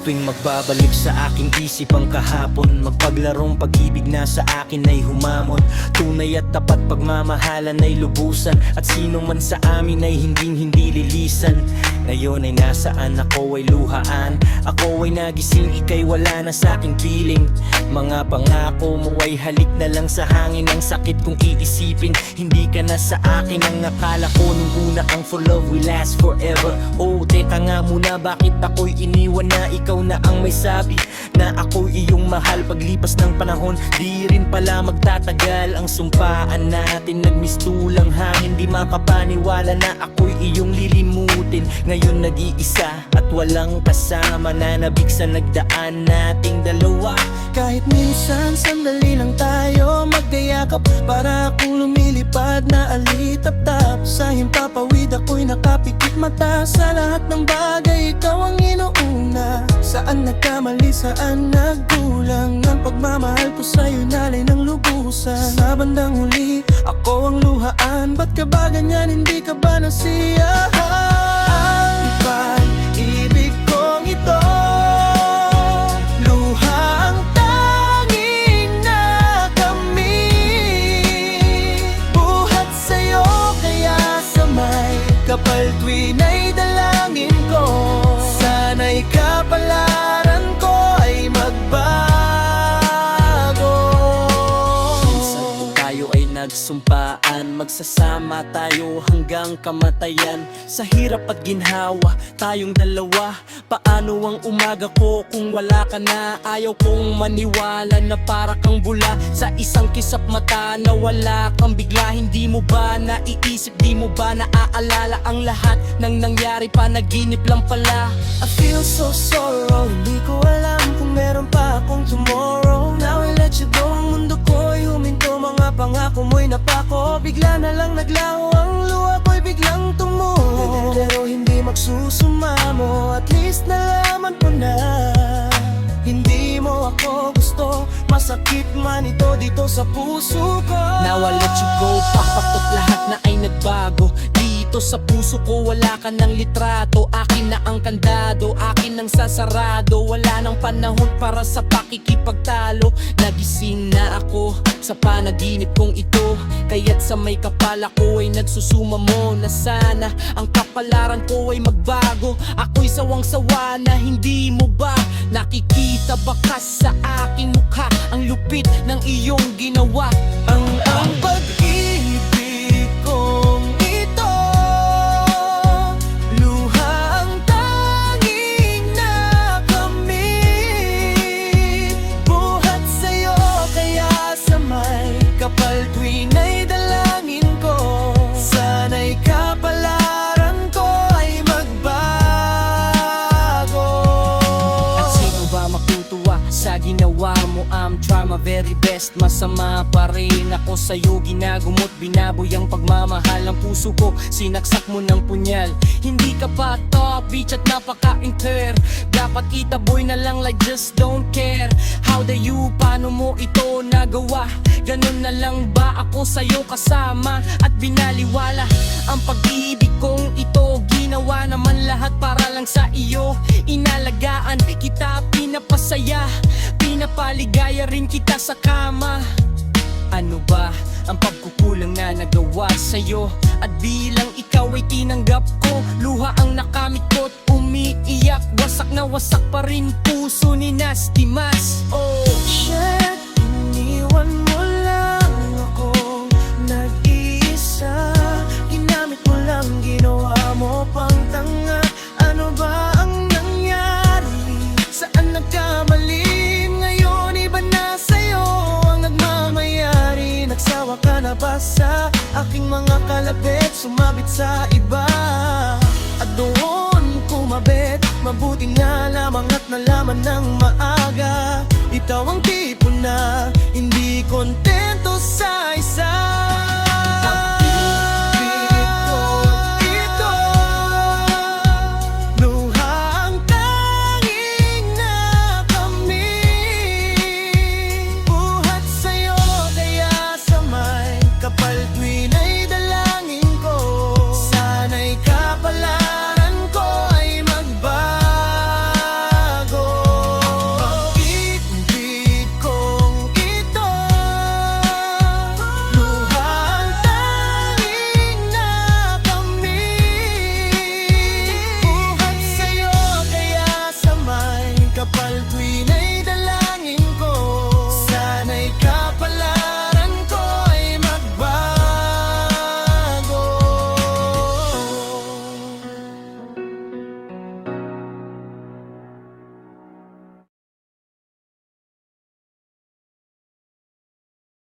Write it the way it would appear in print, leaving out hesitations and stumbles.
Tuwing magbabalik sa aking isip ang kahapon, magpaglarong pag-ibig na sa akin ay humamon. Tunay at tapat pagmamahalan ay lubusan, at sino man sa amin ay hindi lilisan. Ngayon ay nasaan, ako ay luhaan. Ako ay nagising, ika'y wala na sa aking piling. Mga pangako mo ay halik na lang sa hangin. Ang sakit kung iisipin, hindi ka na sa akin. Ang akala ko nung una ang for love will last forever. Oh, teka nga muna, bakit ako'y iniwan na? Ikaw na ang may sabi na ako'y iyong mahal. Paglipas ng panahon, di rin pala magtatagal. Ang sumpaan natin, nagmistulang hangin. Di makapaniwala na ako'y iyong lilimutin. Ngayon nag-iisa at walang kasama, nanabik sa nagdaan nating dalawa. Kahit minsan sandali lang tayo magkayakap, para akong lumilipad na alitap-tap. Sa himpapawid ako'y nakapikit mata. Sa lahat ng bagay ikaw ang inuuna. Saan nagkamali, saan nagkulang? Ang pagmamahal ko sa'yo nalay ng lubusan. Sa bandang huli, ako ang luhaan. Ba't ka ba ganyan, hindi ka ba nasiyahan? Pag-ibig kong ito, luha ang tanging nakamit. Buhat sa'yo kaya sa may kapal tuwin ay dalangin ko. Sana'y kapalaran ko ay magbago. Minsan tayo ay nagsumpaan, magsasama tayo hanggang kamatayan. Sa hirap at ginhawa, tayong dalawa. Paano ang umaga ko kung wala ka na? Ayaw kong maniwala na para kang bula. Sa isang kisap mata na wala kang bigla. Hindi mo ba naiisip, di mo ba naaalala ang lahat ng nangyari, panaginip lang pala? I feel so sorrow, hindi ko alam kung meron pa akong tomorrow. Now I let you go, ang mundo ko'y huminto. Mga pangako mo'y napako, bigla na lang naglaho. Ang luha ko'y biglang tumuho. Pero hindi magsusumamo, at least nalaman ko na hindi mo ako gusto. Masakit man ito dito sa puso ko. Now I let you go, papatot lahat na ay nagbago. Dito sa puso ko wala ka ng litrato. Akin na ang kandado, akin ang sasarado. Wala nang panahon para sa pakikipagtalo. Nagising na ako sa panaginip kong ito, kaya't sa may kapal ako ay nagsusuma mo na sana ang kapalaran ko ay magbago. Ako'y sawang-sawa na hindi mo ba nakikita, bakas sa aking mukha ang lupit ng iyong ginawa. Ang pag-ibig kong ito, luha ang tanging nakamit. Buhat sa'yo kaya sa may kapal tuwin ay dalangin ko. Sana'y kapalaran ko ay magbago. At sino ba makutuwa sa ginawa mo? I'm try my very best, masama pa rin ako sa'yo. Ginagumot, binaboy ang pagmamahal. Ang puso ko, sinaksak mo ng punyal. Hindi ka pa top bitch at napaka-inter. Dapat itaboy na lang like just don't care. How dare you, paano mo ito nagawa? Ganun na lang ba ako sa'yo kasama at binaliwala? Ang pag-ibig kong ito, ginawa naman lahat para lang sa iyo. Inalagaan kita, pinapasaya, pinapaligaya rin kita sa kama. Ano ba ang pagkukulang na nagawa sa'yo? At bilang ikaw ay tinanggap ko, luha ang nakamit ko't umiiyak. Wasak na wasak pa rin puso ni Nasty Mas. Oh shit, iniwan mo lang ako nag-iisa. Ginamit mo lang, ginawa mo pang tanga. Ano ba ang nangyari? Saan nagkamali? Ngayon iba na sa'yo ang nagmamayari. Nagsawa ka na ba sa aking mga kalabit? Sumabit sa iba at doon kumabit. Mabuti nga lamang at nalaman ng maaga